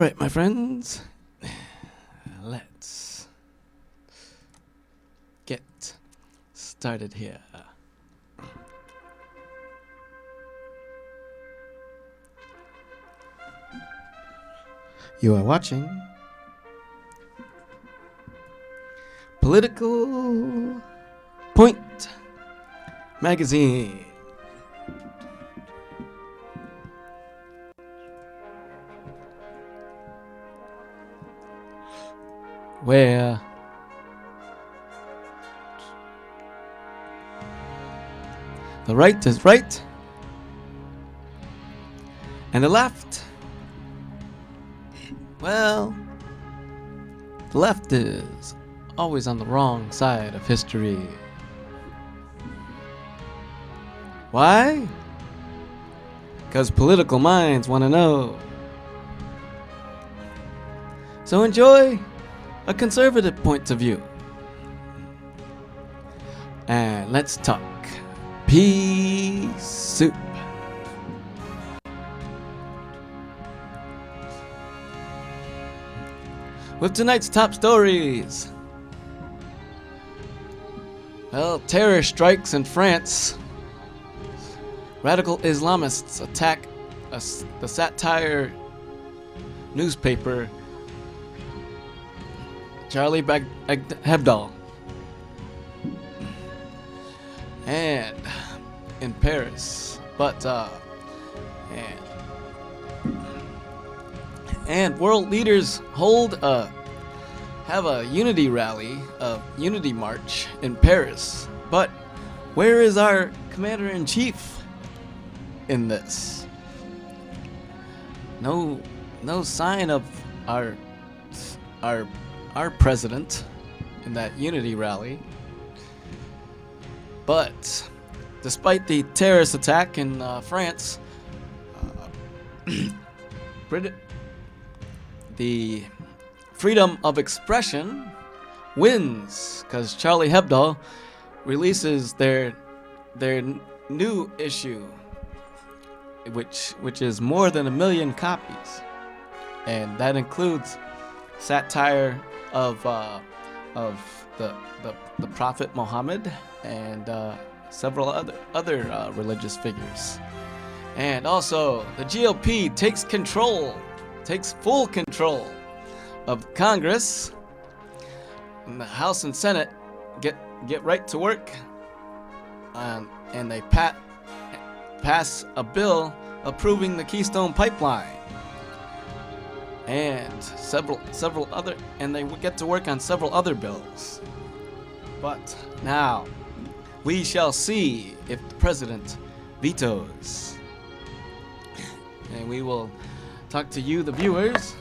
Right, my friends, let's get started here. You are watching Political Point Magazine. Where the right is right and the left, well, the left is always on the wrong side of history. Why? Because political minds want to know. So enjoy a conservative point of view. And let's talk pea soup. With tonight's top stories. Well, terror strikes in France. Radical Islamists attack the satire newspaper Charlie Hebdo. And in Paris, and world leaders have a unity rally, a unity march in Paris. But where is our commander-in-chief in this? No sign of our president in that unity rally. But despite the terrorist attack in France, the freedom of expression wins because Charlie Hebdo releases their new issue, which is more than 1 million copies, and that includes satire of the Prophet Muhammad and several other religious figures. And also, the GOP takes full control of Congress, and the House and Senate get right to work, and they pass a bill approving the Keystone Pipeline and several other, and they get to work on several other bills. But now we shall see if the president vetoes, and we will talk to you, the viewers,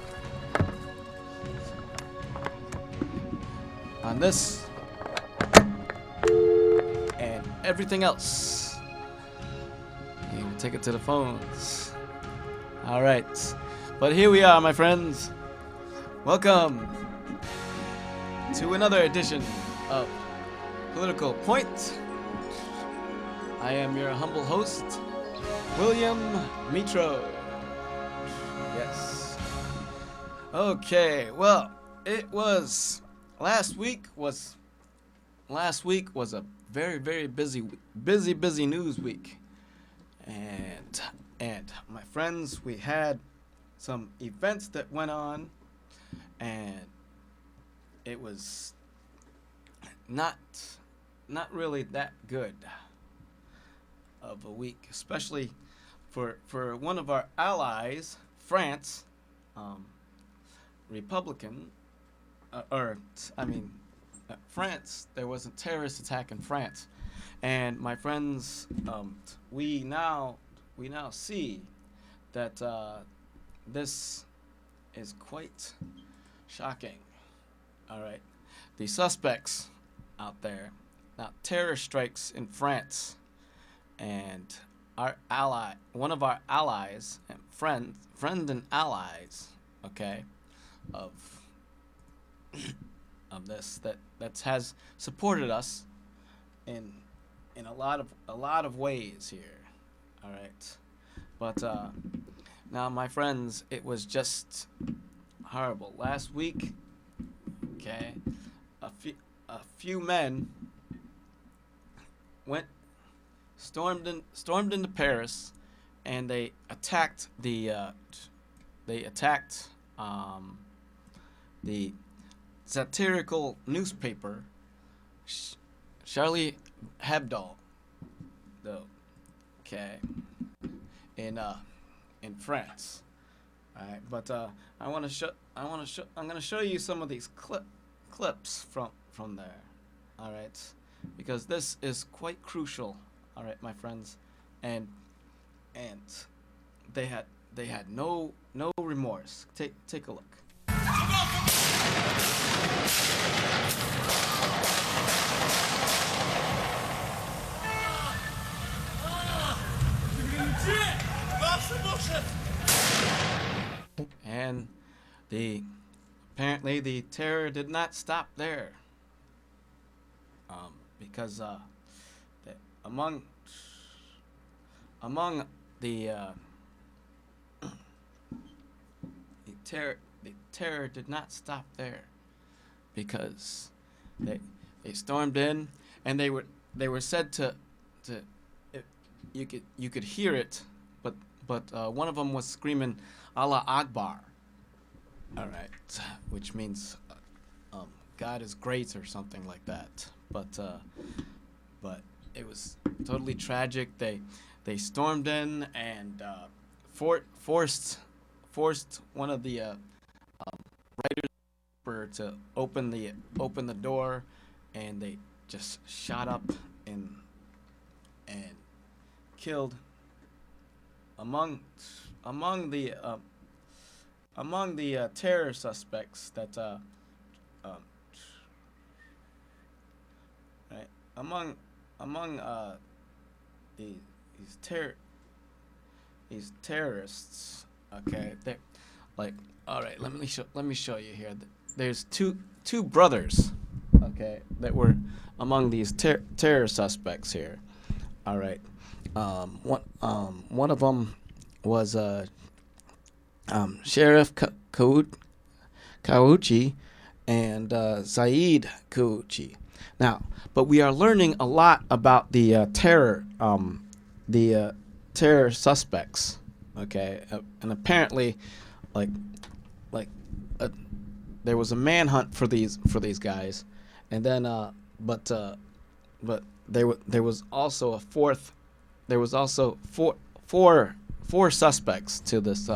on this and everything else. And we'll take it to the phones. All right, but here we are, my friends. Welcome to another edition of Political Point. I am your humble host, William Mitro. Yes. Okay. Well, last week was a very busy news week, and my friends, we had some events that went on, and it was not really that good of a week, especially for one of our allies, France, Republican, France. There was a terrorist attack in France, and my friends, we now see that this is quite shocking. All right, the suspects out there now, terror strikes in France, and our ally, one of our allies and friend and allies, okay, of this that has supported us in a lot of ways here. All right, but now, my friends, it was just horrible. Last week, okay, a few men went stormed into Paris, and they attacked the satirical newspaper Charlie Hebdo, though, okay, in France. All right, but I'm gonna show you some of these clips from there. All right, because this is quite crucial. All right, my friends, and and they had no remorse. Take a look. And the apparently the terror did not stop there, because the, among among the terror did not stop there, because they they stormed in, and they were said to it, you could hear it, but one of them was screaming Allah Akbar. All right, which means God is great or something like that. But it was totally tragic. They stormed in and forced one of the writers to open the door, and they just shot up and killed among the terror suspects that um, right, among the, these terrorists. Okay, they like, all right. Let me show you here. There's two brothers. Okay, that were among these terror suspects here. All right. One of them was Sheriff Kauchi and Saeed Kauchi. Now, but we are learning a lot about the terror suspects. Okay, and apparently, like like there was a manhunt for these guys, and then but there was also a fourth. There was also four suspects to this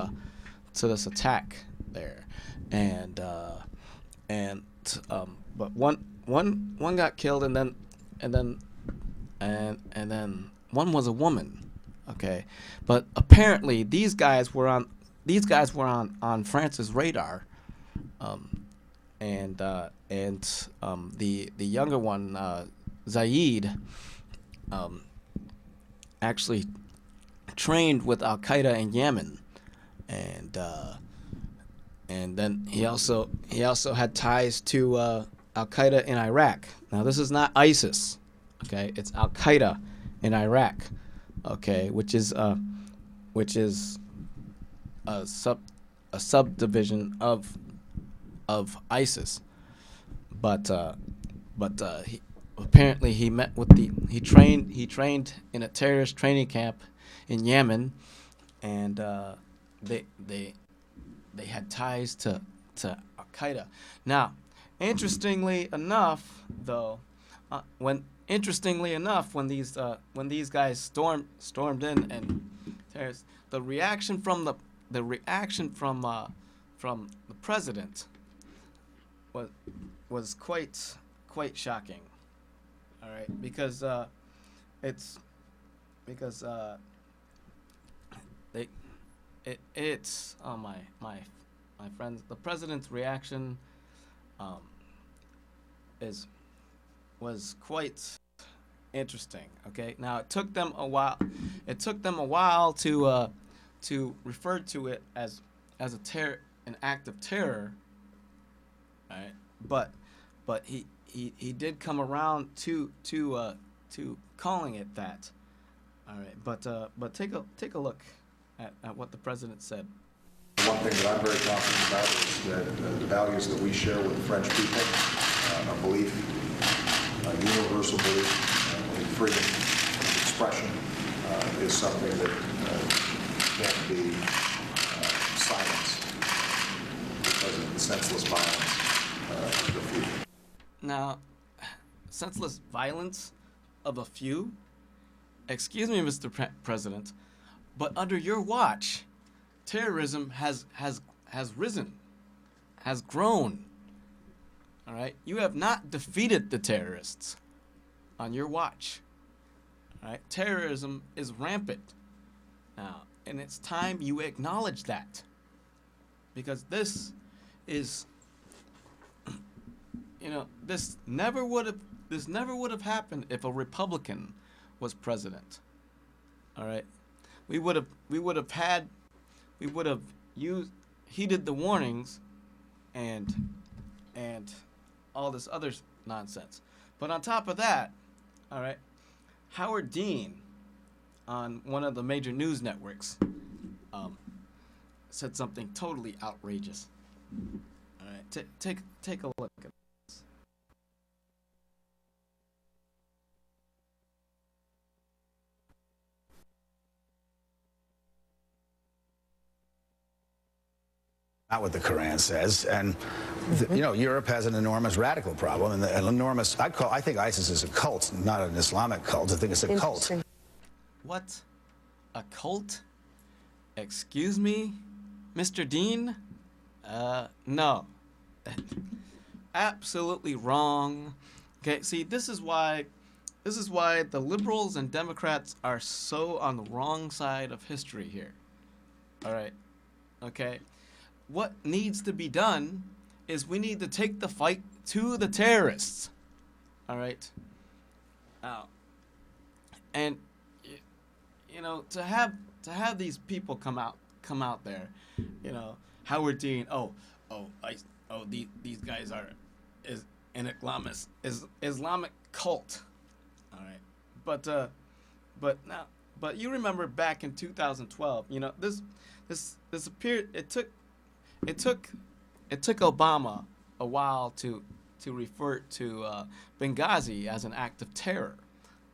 attack there, and but one got killed, and then one was a woman. Okay, but apparently these guys were on France's radar, and the younger one, Zaid, actually trained with Al Qaeda in Yemen, and then he also had ties to Al Qaeda in Iraq. Now this is not ISIS, okay? It's Al Qaeda in Iraq, okay, which is a subdivision of ISIS, but apparently he trained in a terrorist training camp in Yemen, and they had ties to Al Qaeda. Now, interestingly enough, though, when these guys stormed in, and terrorists, the reaction from the president was quite shocking. All right, because it's my friends, the president's reaction was quite interesting. Okay, now it took them a while to refer to it as an act of terror. All right, but he did come around to calling it that. All right, but take a look at what the president said. The one thing that I'm very confident about is that the values that we share with the French people, a belief, a universal belief in freedom of expression, is something that can't be silenced because of the senseless violence of the few. Now, senseless violence of a few? Excuse me, Mr. President, but under your watch, terrorism has risen, has grown. All right? You have not defeated the terrorists on your watch. All right? Terrorism is rampant now, and it's time you acknowledge that, because this is, this never would have happened if a Republican was president. All right? We would have heeded the warnings and all this other nonsense. But on top of that, all right, Howard Dean on one of the major news networks said something totally outrageous. All right, take a look at this. Not what the Quran says, and Europe has an enormous radical problem, and an enormous. I think ISIS is a cult, not an Islamic cult. I think it's a cult. What? A cult? Excuse me, Mr. Dean? No. Absolutely wrong. Okay, see, this is why the liberals and Democrats are so on the wrong side of history here. All right. Okay. What needs to be done is we need to take the fight to the terrorists. All right. Now, and to have these people come out there, Howard Dean. These guys are an Islamic cult. All right. But you remember back in 2012, this appeared. It took Obama a while to refer to Benghazi as an act of terror,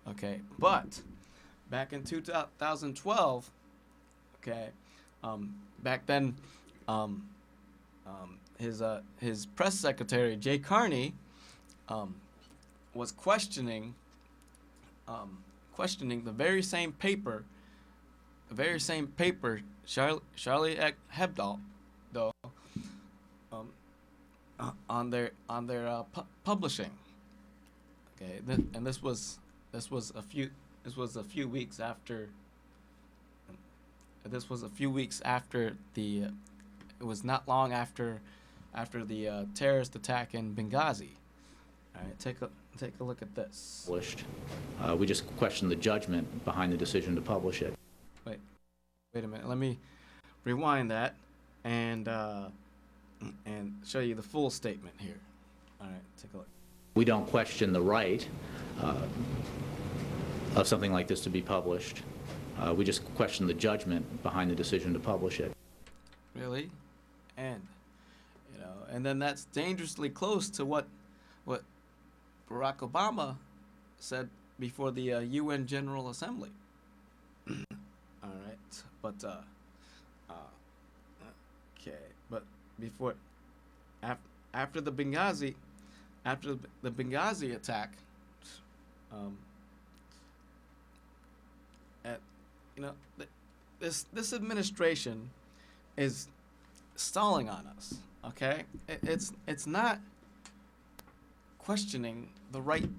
okay? But back in 2012, okay, back then, his press secretary Jay Carney was questioning the very same paper, Charlie Hebdo, on their publishing. Okay, and this was a few weeks after. This was a few weeks after the. It was not long after the terrorist attack in Benghazi. All right, take a look at this. Published. We just question the judgment behind the decision to publish it. Wait a minute. Let me rewind that and show you the full statement here. All right, take a look. We don't question the right of something like this to be published. We just question the judgment behind the decision to publish it. Really? And then that's dangerously close to what Barack Obama said before the UN General Assembly. All right, but okay, but before, after the Benghazi attack, this administration is stalling on us. Okay, it's not questioning the right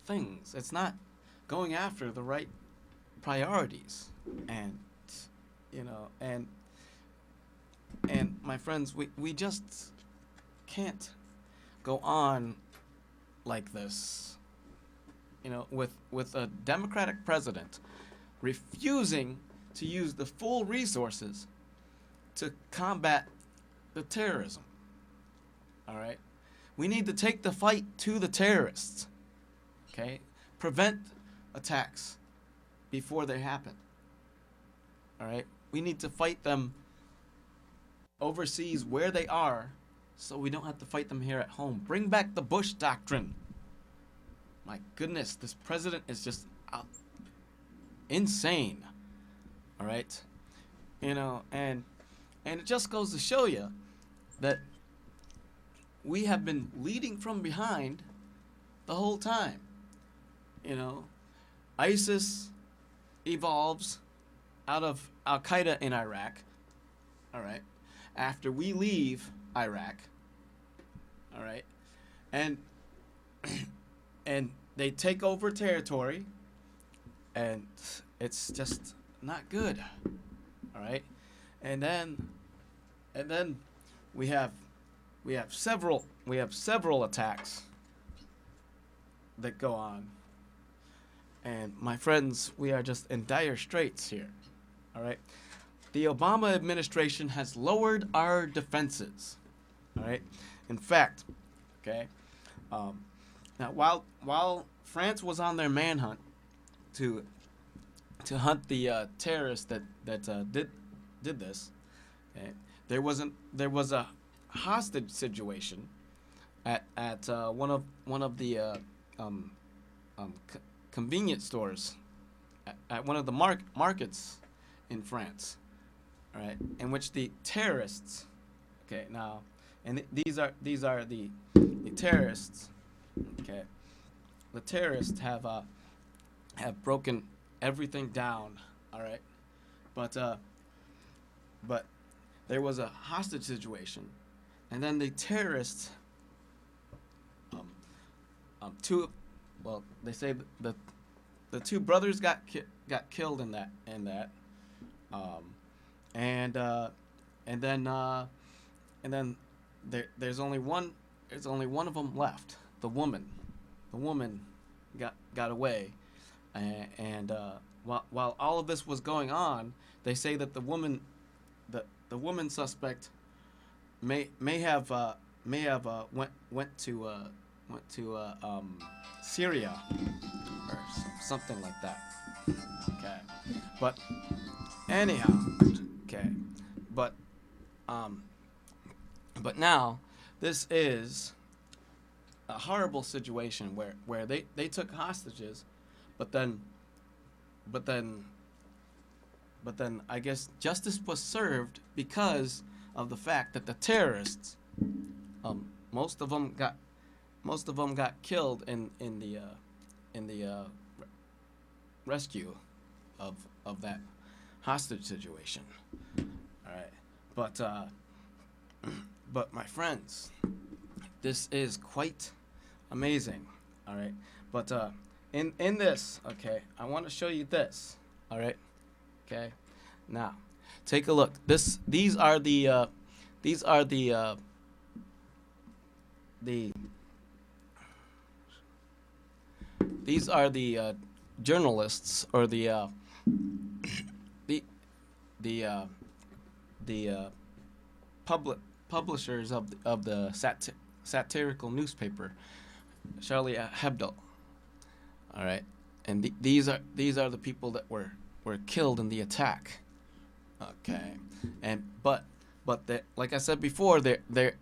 things. It's not going after the right priorities, and my friends, we just can't go on like this. With a Democratic president refusing to use the full resources to combat the terrorism. All right? We need to take the fight to the terrorists. Okay? Prevent attacks before they happen. All right? We need to fight them overseas where they are so we don't have to fight them here at home. Bring back the Bush Doctrine. My goodness, this president is just insane. All right? You know, and it just goes to show you that we have been leading from behind the whole time. You know, ISIS evolves out of Al Qaeda in Iraq. All right. After we leave Iraq. All right. And and they take over territory, and it's just not good. All right. And then we have several attacks that go on. And my friends, we are just in dire straits here. All right. The Obama administration has lowered our defenses. All right. In fact, okay. Now, while France was on their manhunt to hunt the terrorists that did this, okay, there was a hostage situation at one of the convenience stores at one of the markets in France, all right, in which the terrorists, okay, now, and these are the terrorists, okay, the terrorists have broken everything down, all right, but there was a hostage situation, and then the terrorists, they say the two brothers got killed in that, and then there's only one of them left. The woman got away, and while all of this was going on, they say that the woman suspect may have went to Syria or something like that. Okay, but anyhow, okay, but now this is a horrible situation where they took hostages, but then I guess justice was served because of the fact that the terrorists, most of them got killed in the rescue of that hostage situation. All right, but my friends, this is quite amazing. All right, but in this, okay, I want to show you this. All right, okay, now take a look. These are the journalists or the publishers of the satirical newspaper Charlie Hebdo. All right, and these are the people that were killed in the attack. Okay, and but like I said before, their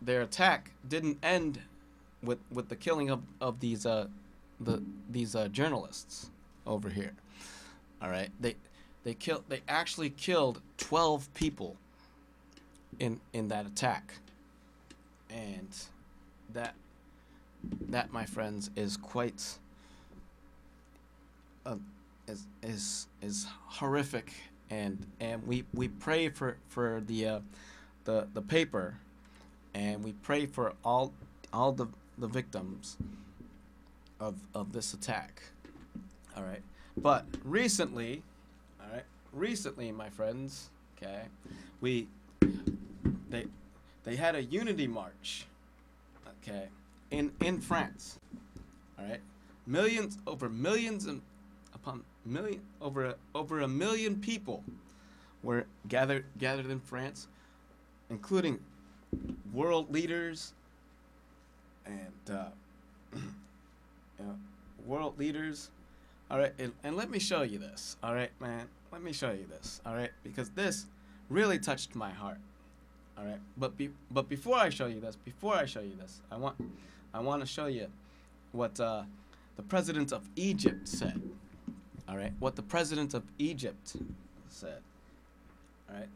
attack didn't end with the killing of these journalists over here. All right, they actually killed 12 people in that attack, and that my friends is quite is horrific, and we pray for the paper, and we pray for all the victims of this attack. All right, but recently, my friends, okay, they had a unity march, okay, in France. All right, over a million people were gathered in France, including world leaders and world leaders. All right, and let me show you this. All right, man, let me show you this. All right, because this really touched my heart. All right, but before I show you this, I want to show you what the president of Egypt said. All right, what the president of Egypt said. All right,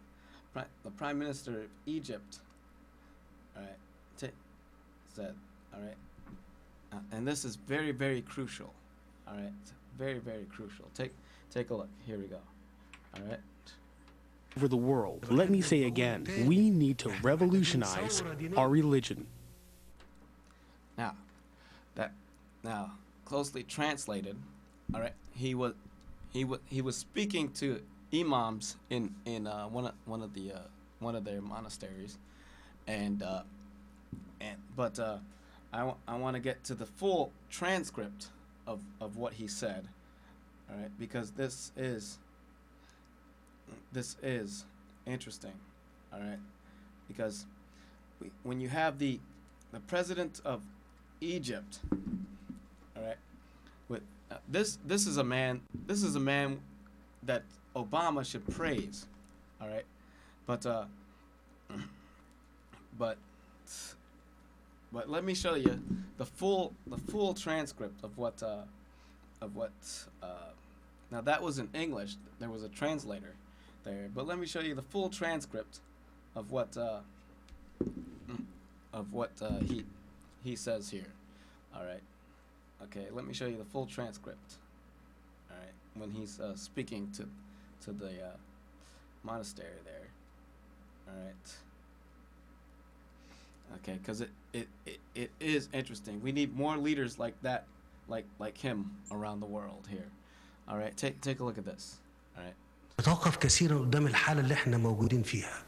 the prime minister of Egypt. All right, said. All right, and this is very, very crucial. All right, very, very crucial. Take a look. Here we go. All right. Over the world. Let me say again, we need to revolutionize our religion. Now, closely translated, all right. He was speaking to imams in one of their monasteries, but I want to get to the full transcript of what he said, all right, because this is interesting, all right, because when you have the president of Egypt, all right, with this is a man that Obama should praise, all right, but let me show you the full transcript of what now that was in English. There was a translator there, but let me show you the full transcript of what he says here. All right. Okay, let me show you the full transcript. All right, when he's speaking to the monastery there. All right. Okay, because it is interesting. We need more leaders like that, like him around the world here. All right, take a look at this. All right. نتوقف كثيرا قدام الحالة اللي احنا موجودين فيها.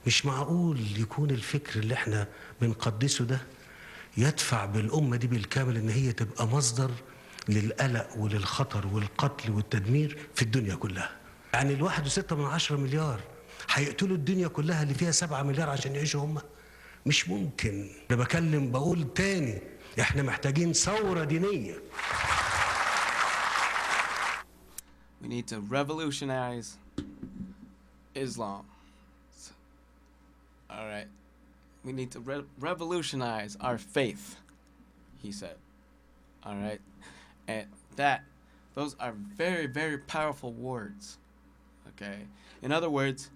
مش معقول يكون الفكر اللي احنا بنقدسه ده يدفع بالأمة دي بالكامل إن هي تبقى مصدر للقلق وللخطر والقتل والتدمير في الدنيا كلها. يعني 1.6 مليار هيقتلوا الدنيا كلها اللي فيها 7 مليار عشان يعيشوا هم. مش ممكن. أنا بقول تاني احنا محتاجين ثورة دينية. We need to revolutionize Islam. All right. We need to revolutionize our faith, he said. All right. And those are very, very powerful words. Okay. In other words,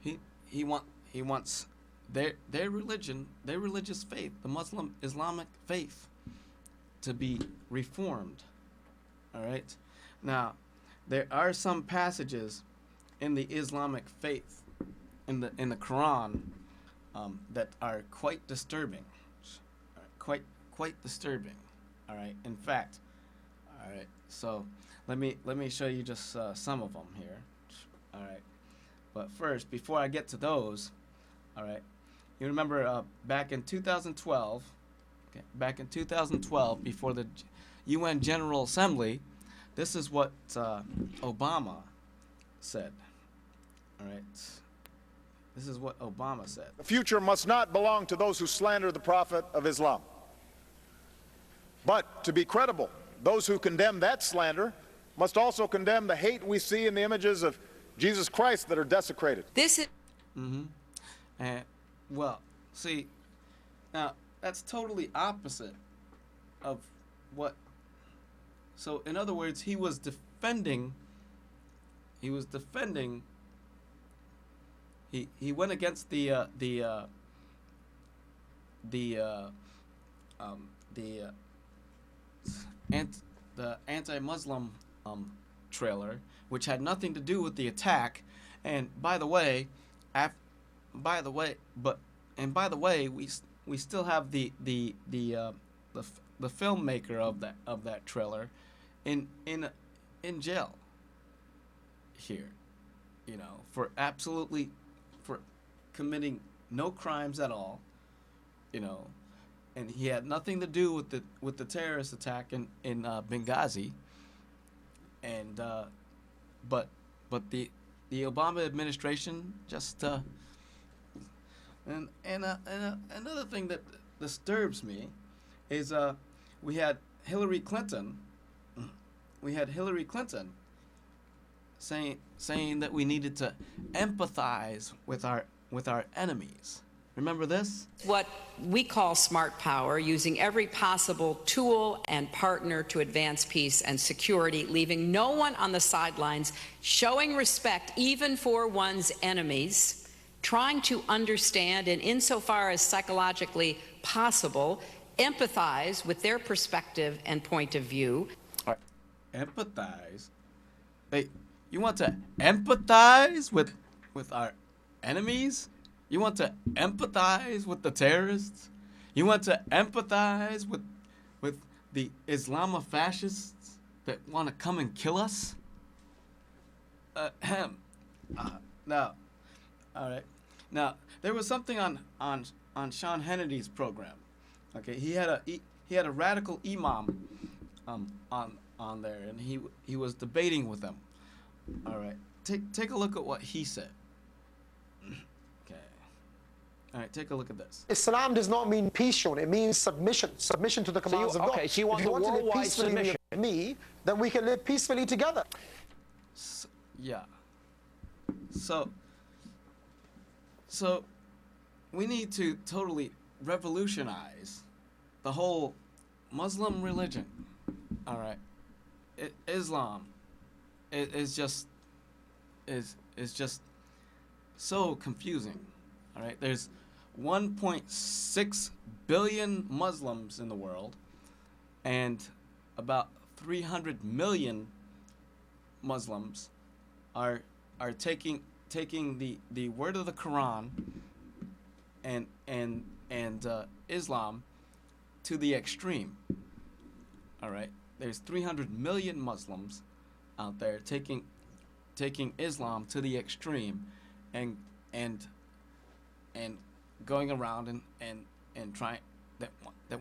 he wants their religion, their religious faith, the Muslim Islamic faith, to be reformed. All right. Now, there are some passages in the Islamic faith, in the Quran, that are quite disturbing, quite disturbing. All right. In fact, all right. So let me show you just some of them here. All right. But first, before I get to those, all right. You remember back in 2012, okay, before the UN General Assembly, this is what Obama said. All right. This is what Obama said. The future must not belong to those who slander the Prophet of Islam. But to be credible, those who condemn that slander must also condemn the hate we see in the images of Jesus Christ that are desecrated. This is... And, well, see, now, that's totally opposite of what... So, in other words, he went against the anti-Muslim trailer, which had nothing to do with the attack. And by the way, we still have the filmmaker of that trailer in jail here, you know, for committing no crimes at all, you know, and he had nothing to do with the terrorist attack in Benghazi, and but the Obama administration just and another thing that disturbs me is we had Hillary Clinton saying that we needed to empathize with our with our enemies. Remember this? What we call smart power, using every possible tool and partner to advance peace and security, leaving no one on the sidelines, showing respect even for one's enemies, trying to understand and, insofar as psychologically possible, empathize with their perspective and point of view. All right. Empathize? Hey, you want to empathize with our enemies? You want to empathize with the terrorists? You want to empathize with the Islamofascists that want to come and kill us? No. All right. Now, there was something on Sean Hannity's program. Okay, he had a radical imam on there, and he was debating with them. All right. Take a look at what he said. All right, take a look at this. Islam does not mean peace, Sean. It means submission. Submission to the commands of God. Okay, so you want if the you want to live worldwide peacefully submission. with me, then we can live peacefully together. Yeah. So we need to totally revolutionize the whole Muslim religion. All right. Islam is just so confusing. All right, there's 1.6 billion Muslims in the world, and about 300 million Muslims are taking the word of the Quran and Islam to the extreme. All right, there's 300 million Muslims out there taking Islam to the extreme, and going around and trying that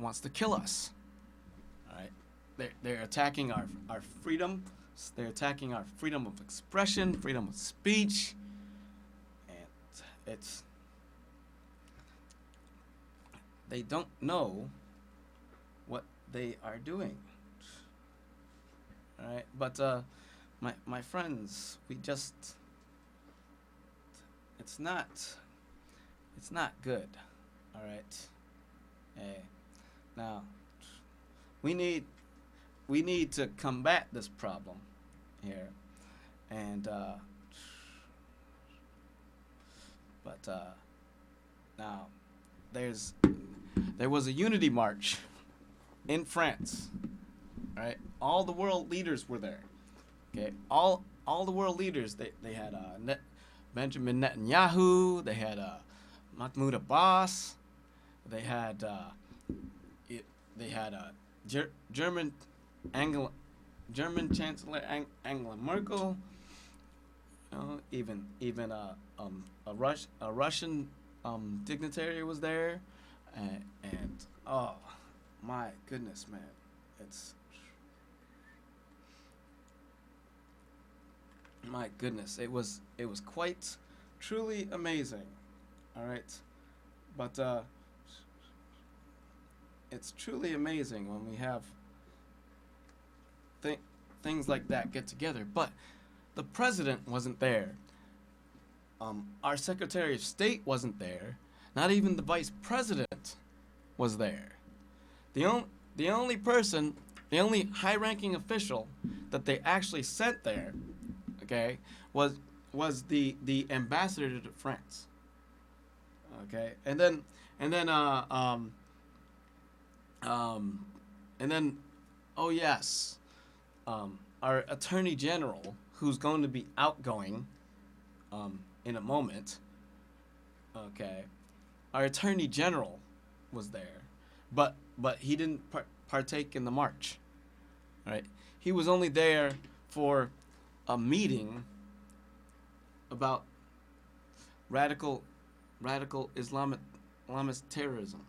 wants to kill us. All right, they're attacking our freedom. They're attacking our freedom of expression, freedom of speech, and they don't know what they are doing. All right, but my friends, it's not good. All right. Hey, now we need to combat this problem here, and now there was a unity march in France. All right, all the world leaders were there. Okay, all the world leaders. They had Benjamin Netanyahu. They had Mahmoud Abbas. They had German Chancellor Angela Merkel. Even a Russian dignitary was there, and oh my goodness, man, my goodness, it was quite truly amazing. All right, but it's truly amazing when we have things like that get together. But the president wasn't there. Our Secretary of State wasn't there. Not even the Vice President was there. The only person, the only high-ranking official that they actually sent there, okay, was the ambassador to France. Okay, and then oh yes, our Attorney General, who's going to be outgoing in a moment. Okay, our Attorney General was there, but he didn't partake in the march. Right, he was only there for a meeting about radical Islamist terrorism.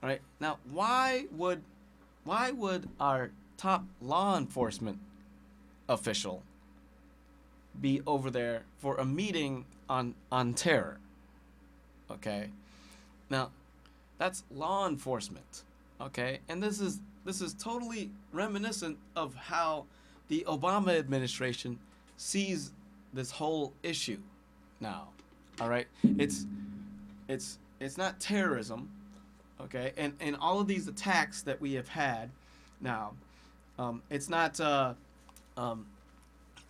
All right, now why would our top law enforcement official be over there for a meeting on terror? Okay, now that's law enforcement. Okay, and this is totally reminiscent of how the Obama administration sees this whole issue now. All right, it's not terrorism, okay? And all of these attacks that we have had now, it's not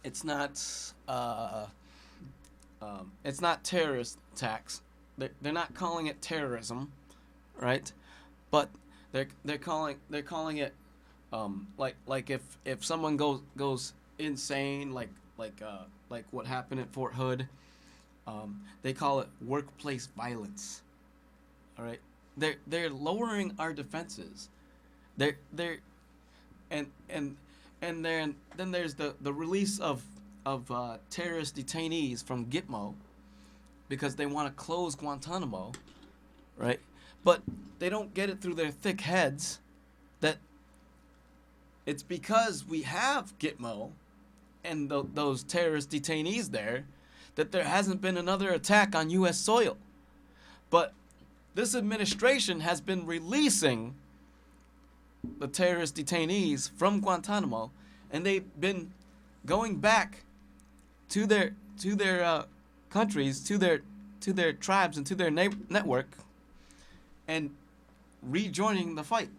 it's not it's not terrorist attacks. They're not calling it terrorism, right? But they're calling it like if someone goes insane, like what happened at Fort Hood, they call it workplace violence. All right, they're lowering our defenses. They're and then there's the release of terrorist detainees from Gitmo because they want to close Guantanamo, right? But they don't get it through their thick heads that it's because we have Gitmo and those terrorist detainees there that there hasn't been another attack on U.S. soil. But this administration has been releasing the terrorist detainees from Guantanamo, and they've been going back to their countries, to their tribes, and to their network, and rejoining the fight.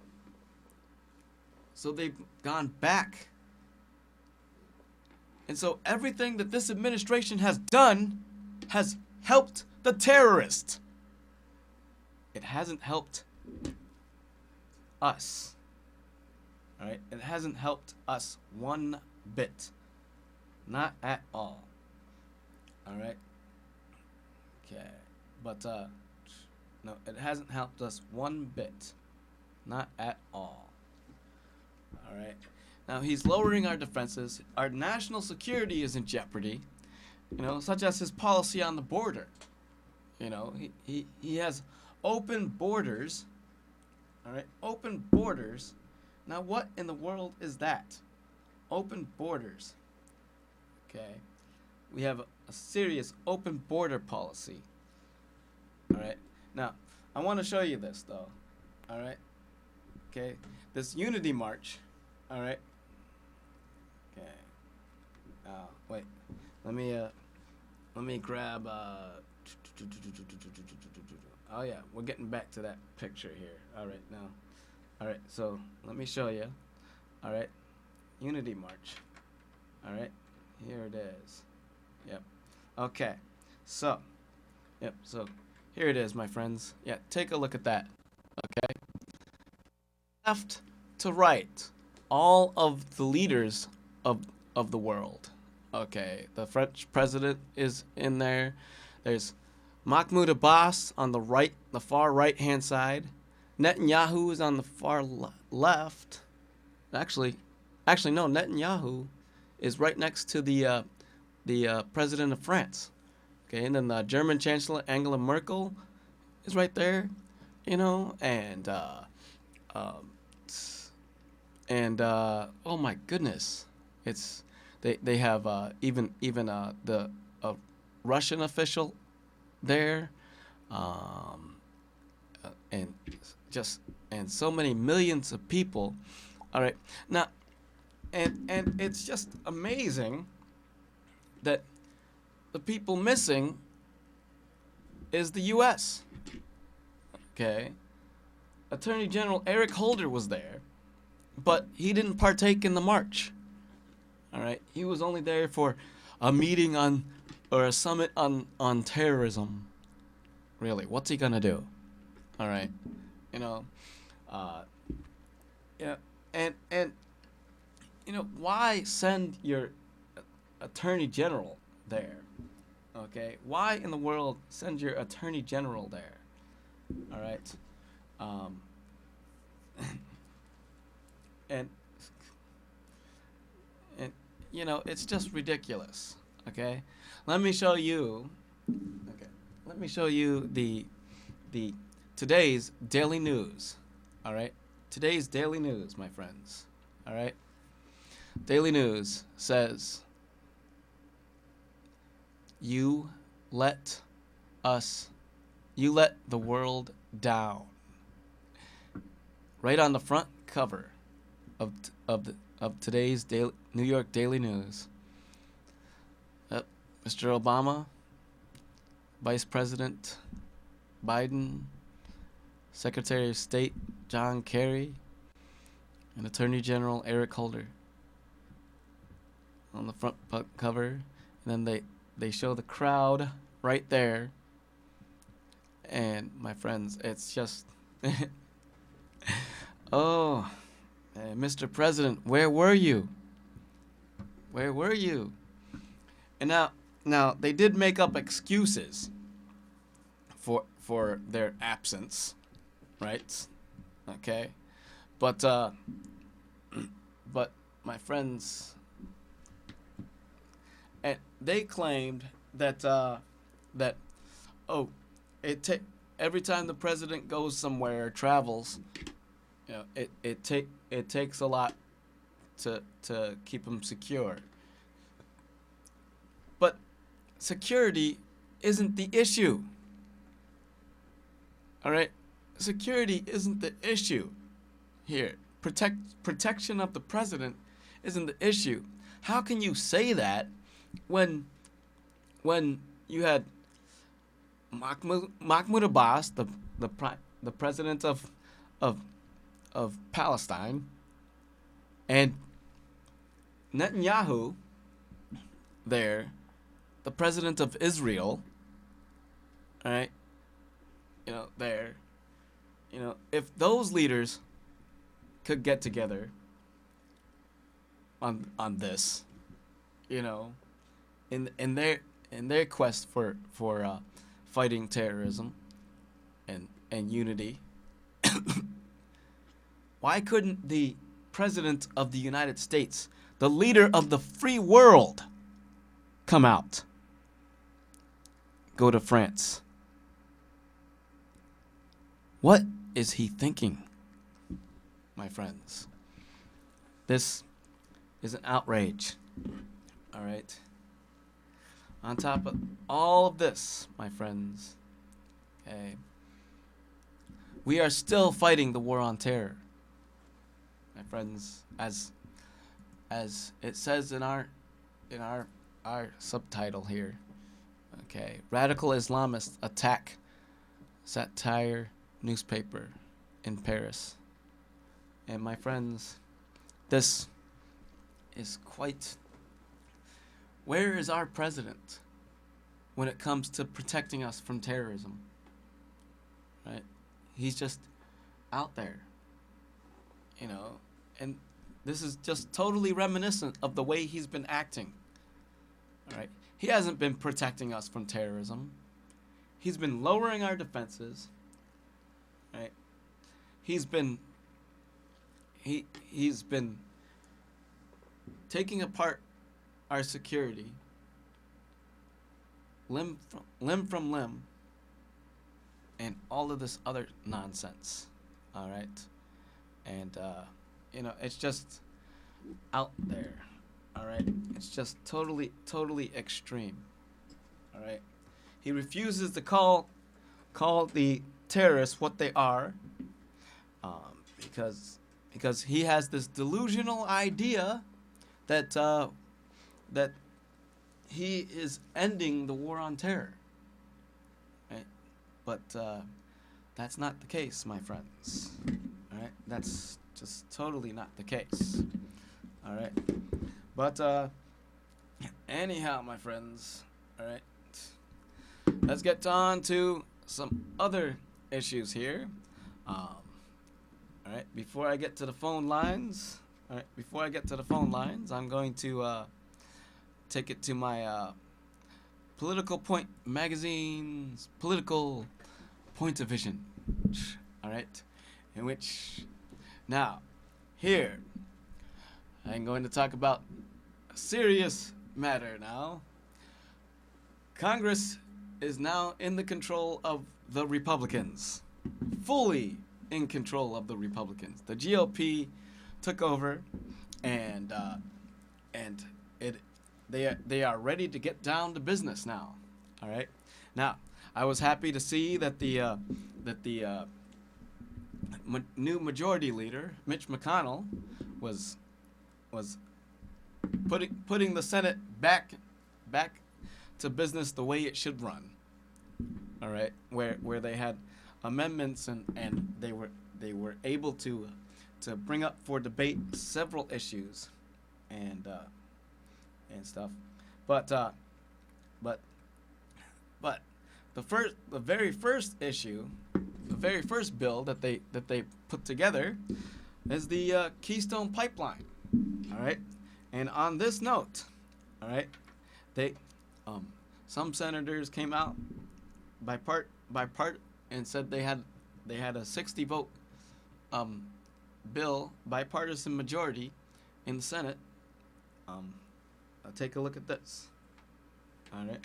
So they've gone back. And so everything that this administration has done has helped the terrorists. It hasn't helped us. All right? It hasn't helped us one bit. Not at all. All right? Okay. But no, it hasn't helped us one bit. Not at all. All right? Now, he's lowering our defenses. Our national security is in jeopardy, such as his policy on the border. He has open borders. All right? Open borders. Now, what in the world is that? Open borders. Okay? We have a serious open border policy. All right? Now, I want to show you this, though. All right? Okay? This Unity March. All right? Okay. Wait. Let me grab. Oh yeah, we're getting back to that picture here. All right now. All right. So let me show you. All right. Unity March. All right. Here it is. Yep. Okay. So. Yep. So here it is, my friends. Yeah. Take a look at that. Okay. Left to right. All of the leaders of the world. Okay, the French president is in there. There's Mahmoud Abbas on the right, the far right-hand side. Netanyahu is on the far left. Actually, no. Netanyahu is right next to the president of France. Okay, and then the German Chancellor Angela Merkel is right there. And oh my goodness, they have even the Russian official there, and so many millions of people. All right, now, and it's just amazing that the people missing is the U.S. Okay, Attorney General Eric Holder was there. But he didn't partake in the march. All right, he was only there for a meeting or a summit on terrorism. Really, what's he gonna do? All right, yeah, and why send your attorney general there? Okay, why in the world send your attorney general there? All right, and it's just ridiculous. Okay, let me show you. Okay, let me show you the today's daily news. All right, today's daily news, my friends. All right, Daily News says, you let the world down. Right on the front cover of today's New York Daily News. Mr. Obama, Vice President Biden, Secretary of State John Kerry, and Attorney General Eric Holder on the front cover. And then they show the crowd right there. And my friends, it's just, oh, Mr. President, where were you? Where were you? And now they did make up excuses for their absence, right? Okay, but my friends, and they claimed that every time the president goes somewhere, travels, you know, it takes a lot to keep him secure. But security isn't the issue. All right, security isn't the issue here. Protection of the president isn't the issue. How can you say that when you had Mahmoud Abbas, the president of Palestine, and Netanyahu there, the president of Israel, all right, there, if those leaders could get together on this, in their quest for fighting terrorism and unity, why couldn't the president of the United States, the leader of the free world, come out, go to France? What is he thinking, my friends? This is an outrage, all right? On top of all of this, my friends, okay, we are still fighting the war on terror, my friends, as it says in our subtitle here. Okay, radical Islamists attack satire newspaper in Paris. And my friends, this is quite... Where is our president when it comes to protecting us from terrorism? Right? He's just out there, and this is just totally reminiscent of the way he's been acting. All right? He hasn't been protecting us from terrorism. He's been lowering our defenses. Right? He's been taking apart our security, limb from limb, and all of this other nonsense. All right, and it's just out there. All right, it's just totally extreme. All right, he refuses to call the terrorists what they are, because he has this delusional idea that he is ending the war on terror. Right? But that's not the case, my friends. All right? That's just totally not the case. All right? But anyhow, my friends, all right, let's get on to some other issues here. All right, before I get to the phone lines, I'm going to take it to my Political Point magazine's political point of vision. All right, in which now here I'm going to talk about a serious matter now. Congress is now in the control of the Republicans, fully in control of the Republicans. The GOP took over, and they are ready to get down to business now. All right. Now, I was happy to see that the new majority leader, Mitch McConnell, was putting the Senate back to business the way it should run. all right, where they had amendments and they were able to bring up for debate several issues and stuff, but the very first issue, the very first bill that they put together is the Keystone Pipeline, all right, and on this note, all right, they some senators came out by part and said they had a 60 vote bill, bipartisan majority in the Senate. Take a look at this. All right.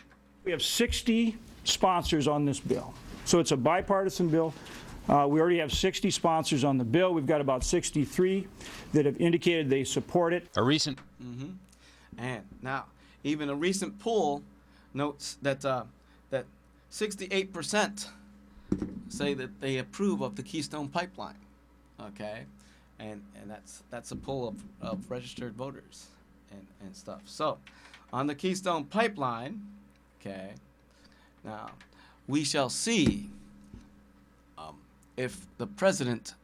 We have 60 sponsors on this bill. So it's a bipartisan bill. We already have 60 sponsors on the bill. We've got about 63 that have indicated they support it. A recent... And now, even a recent poll notes that that 68% say that they approve of the Keystone Pipeline. Okay, and that's a poll of registered voters and stuff. So, on the Keystone Pipeline, okay, now we shall see if the president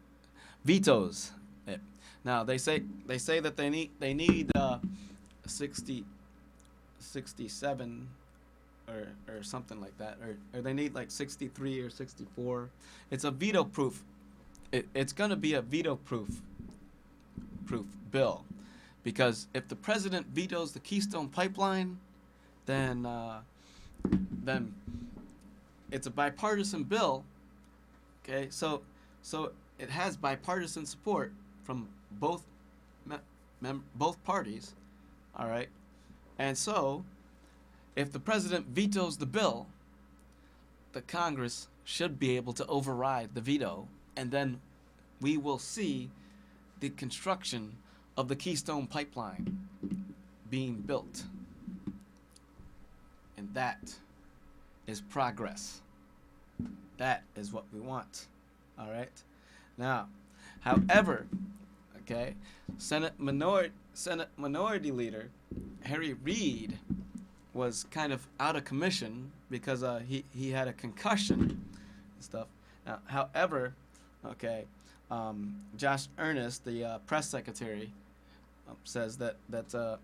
vetoes it. Now they say that they need 67 or something like that, or they need like 63 or 64. It's a veto proof. It's going to be a veto proof bill, because if the president vetoes the Keystone Pipeline, then it's a bipartisan bill. Okay, so it has bipartisan support from both parties. All right, and so if the president vetoes the bill, the Congress should be able to override the veto, and then we will see the construction of the Keystone Pipeline being built. And that is progress. That is what we want. All right? Now, however, okay, Senate Minority Leader Harry Reid was kind of out of commission because he had a concussion and stuff. Now, however, okay, Josh Earnest, the press secretary, says that the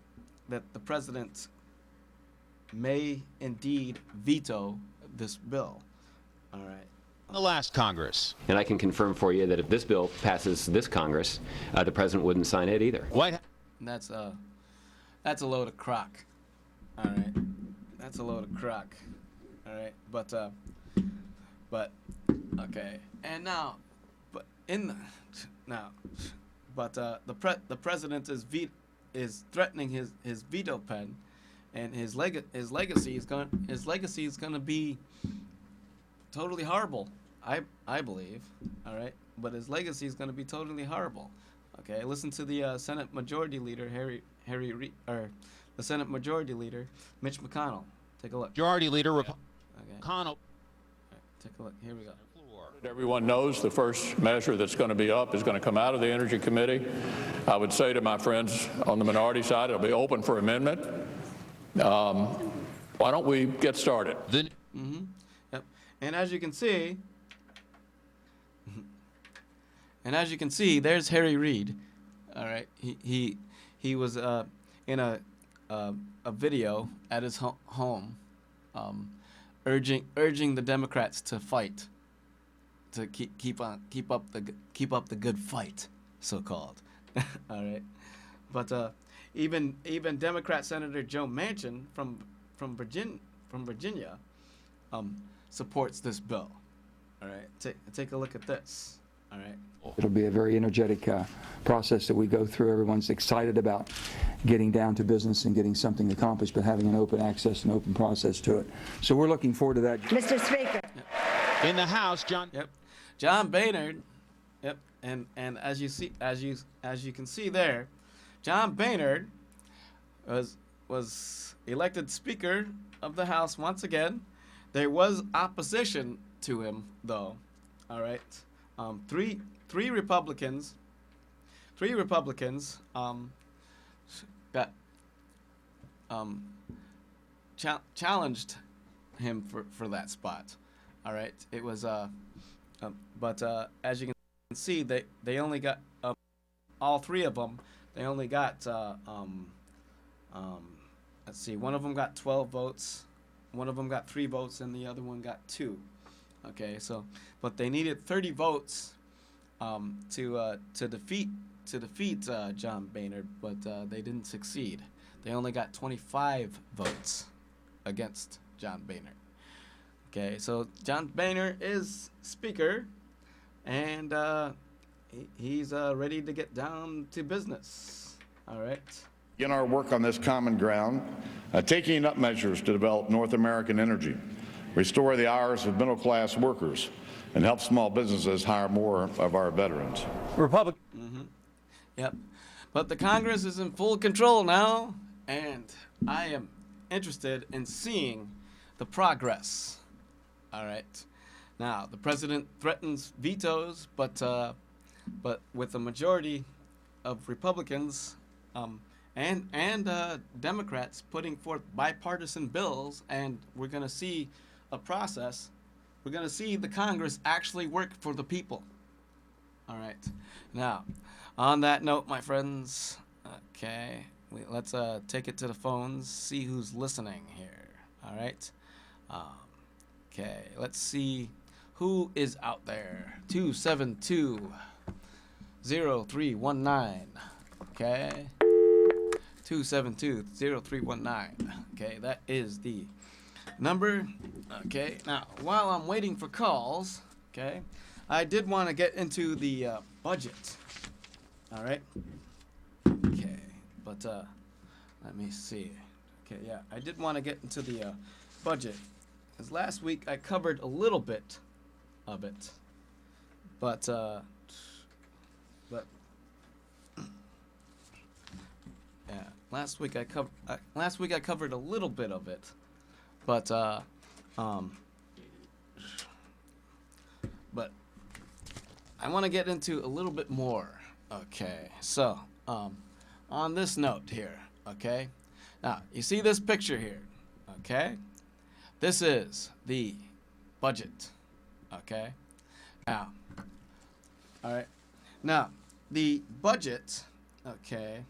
president may indeed veto this bill. All right. The last Congress. And I can confirm for you that if this bill passes this Congress, the president wouldn't sign it either. White. That's a load of crock. All right. That's a load of crock. All right. But okay. And now, the president is threatening his veto pen, and his legacy is going to be totally horrible. I believe. All right. But his legacy is going to be totally horrible. Okay. Listen to the Senate Majority Leader the Senate Majority Leader Mitch McConnell. Take a look. Majority Leader Okay. McConnell. All right, take a look. Here we go. Everyone knows the first measure that's going to be up is going to come out of the Energy Committee. I would say to my friends on the minority side, it'll be open for amendment. Why don't we get started? Yep. And as you can see, there's Harry Reid. All right. He was in a video at his home, urging the Democrats to fight, to keep up the good fight, so called. All right. But even Democrat Senator Joe Manchin from Virginia supports this bill. All right. Take a look at this. All right. It'll be a very energetic process that we go through. Everyone's excited about getting down to business and getting something accomplished, but having an open access and open process to it. So we're looking forward to that. Mr. Speaker. Yep. In the House, John. Yep. John Boehner. Yep. And as you can see there, John Boehner was elected Speaker of the House once again. There was opposition to him, though. All right. Three Republicans got challenged him for that spot. All right, it was but as you can see, they only got all three of them. They only got let's see, one of them got 12 votes, one of them got 3 votes, and the other one got 2. Okay, so but they needed 30 votes to defeat John Boehner, but they didn't succeed. They only got 25 votes against John Boehner. Okay, so John Boehner is Speaker, and he's ready to get down to business. All right. In our work on this common ground, taking up measures to develop North American energy, restore the hours of middle-class workers, and help small businesses hire more of our veterans. Republic. Yep. But the Congress is in full control now, and I am interested in seeing the progress. All right. Now, the president threatens vetoes, but with a majority of Republicans and Democrats putting forth bipartisan bills, and we're going to see a process. We're going to see the Congress actually work for the people. All right. Now, on that note, my friends, okay, let's take it to the phones, see who's listening here. All right. Okay, let's see who is out there. 272-0319. Okay. 272-0319. Okay, that is the number. Okay, now while I'm waiting for calls, okay, I did want to get into the budget. All right. Okay, but let me see. Okay, yeah, I did want to get into the budget, because last week I covered a little bit of it, but yeah, last week I covered a little bit of it, but I want to get into a little bit more. Okay, so on this note here, okay, now you see this picture here, okay, this is the budget, okay, now, all right, now the budget, okay,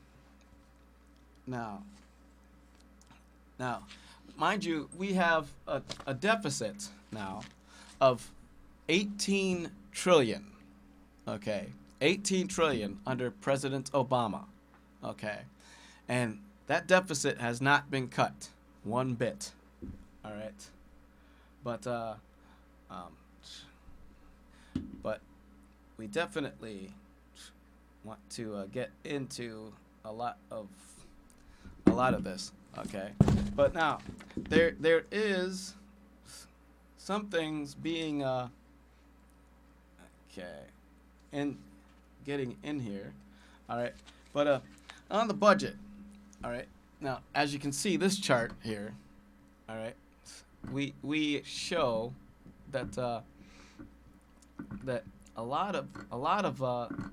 now mind you, we have a deficit now of 18 trillion, okay, 18 trillion under President Obama, okay, and that deficit has not been cut one bit. All right, but we definitely want to get into a lot of this, okay, but now there is some things being okay, and getting in here, all right, but on the budget, all right, now as you can see this chart here, all right, we show that that a lot of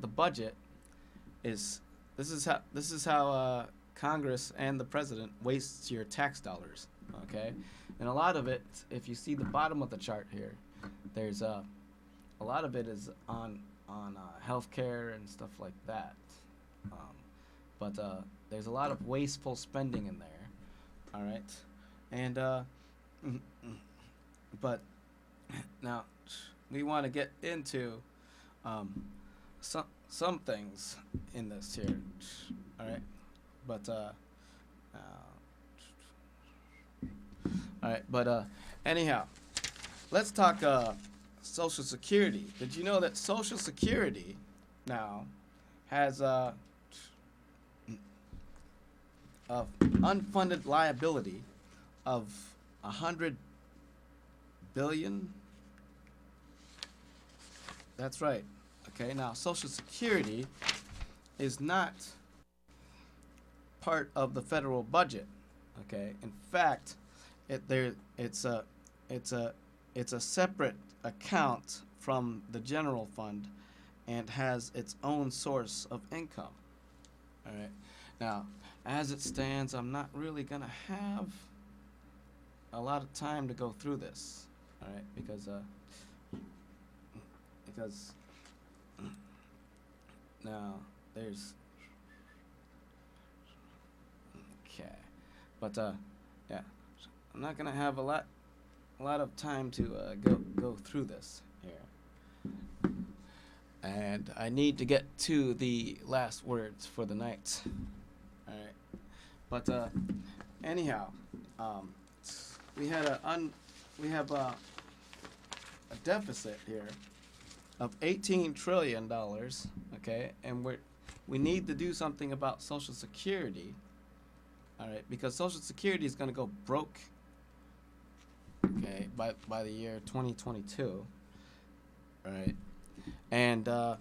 the budget is this is how Congress and the president wastes your tax dollars, okay, and a lot of it, if you see the bottom of the chart here, there's a lot of it is on healthcare and stuff like that, but there's a lot of wasteful spending in there, all right, and but now we want to get into some things in this here, all right, but all right, but anyhow, let's talk Social Security. Did you know that Social Security now has a unfunded liability of $100 billion? That's right. Okay, now Social Security is not part of the federal budget. Okay, in fact, it's a separate account from the general fund and has its own source of income. All right. Now, as it stands, I'm not really gonna have a lot of time to go through this. All right, because now there's okay, but yeah, I'm not gonna have a lot of time to go through this here, and I need to get to the last words for the night. All right, but anyhow, we have a deficit here of $18 trillion, okay, and we need to do something about Social Security, all right, because Social Security is going to go broke, okay, by the year 2022, all right, and now,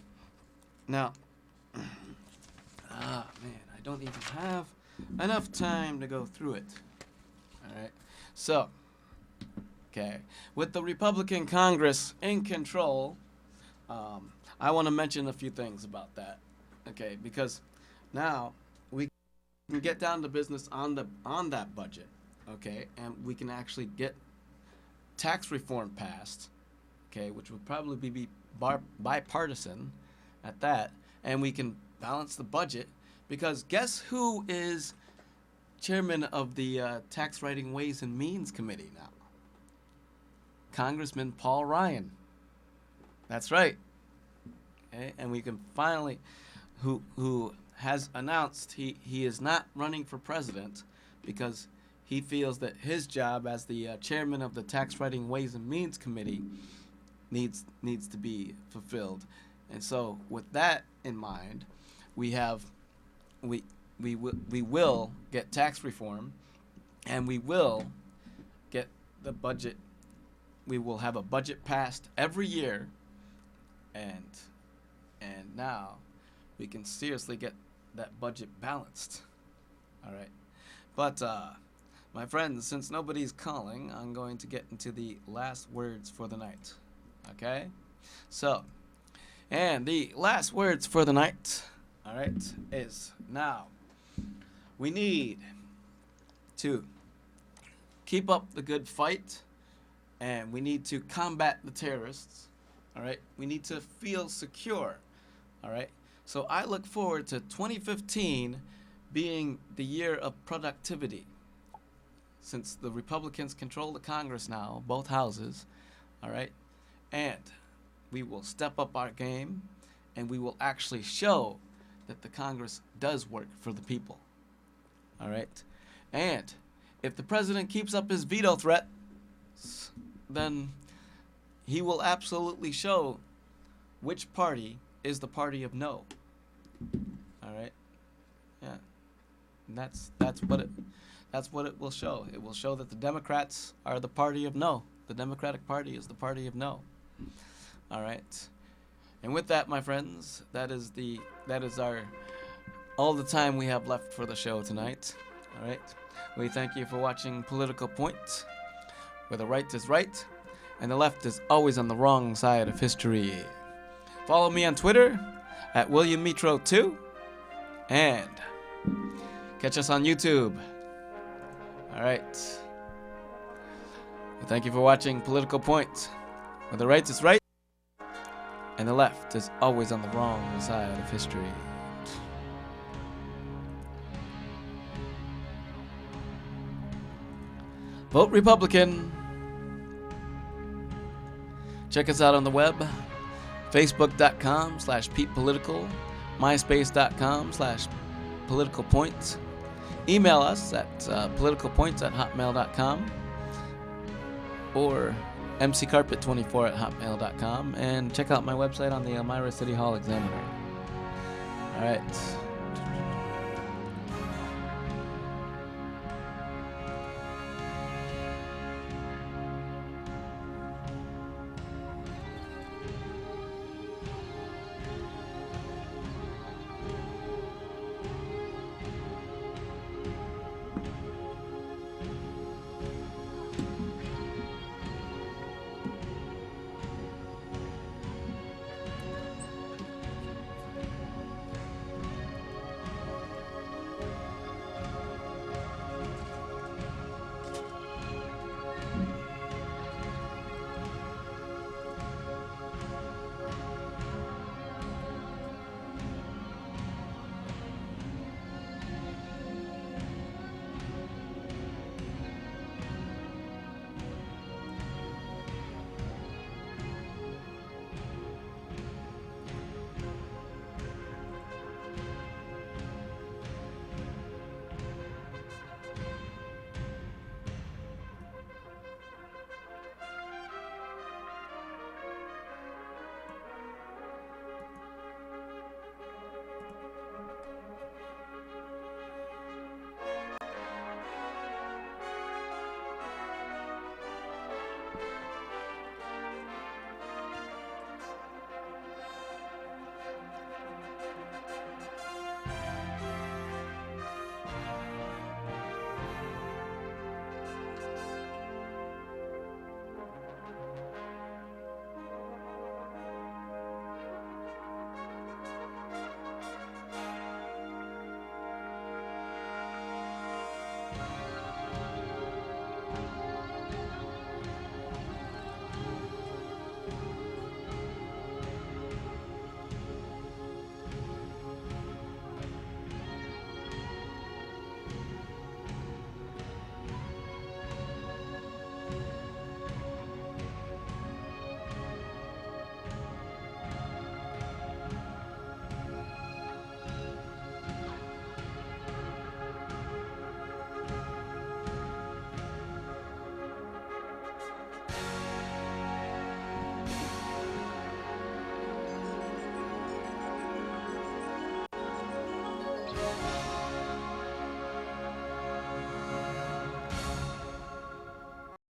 man, I don't even have enough time to go through it, all right, so, okay, with the Republican Congress in control, I want to mention a few things about that, okay? Because now we can get down to business on that budget, okay? And we can actually get tax reform passed, okay? Which would probably be bipartisan at that, and we can balance the budget because guess who is chairman of the Tax Writing Ways and Means Committee now? Congressman Paul Ryan. That's right. Okay, and we can finally, who has announced he is not running for president because he feels that his job as the chairman of the Tax Writing Ways and Means Committee needs to be fulfilled. And so with that in mind, we will get tax reform, and we will get the budget. We will have a budget passed every year, and now we can seriously get that budget balanced. All right, but my friends, since nobody's calling, I'm going to get into the last words for the night. Okay, so, and the last words for the night, all right, is now we need to keep up the good fight, and we need to combat the terrorists. All right, we need to feel secure. All right, so I look forward to 2015 being the year of productivity, since the Republicans control the Congress now, both houses. All right, and we will step up our game, and we will actually show that the Congress does work for the people. All right, and if the president keeps up his veto threat, then he will absolutely show which party is the party of no. All right, yeah, and that's what it will show. It will show that the Democrats are the party of no. The Democratic Party is the party of no. All right, and with that, my friends, that is all the time we have left for the show tonight. All right, we thank you for watching Political Point, where the right is right and the left is always on the wrong side of history. Follow me on Twitter at WilliamMetro2, and catch us on YouTube. All right. Thank you for watching Political Point, where the right is right and the left is always on the wrong side of history. Vote Republican. Check us out on the web, facebook.com/PetePolitical, myspace.com/politicalpoints. Email us at politicalpoints@hotmail.com or mccarpet24@hotmail.com, and check out my website on the Elmira City Hall Examiner. All right.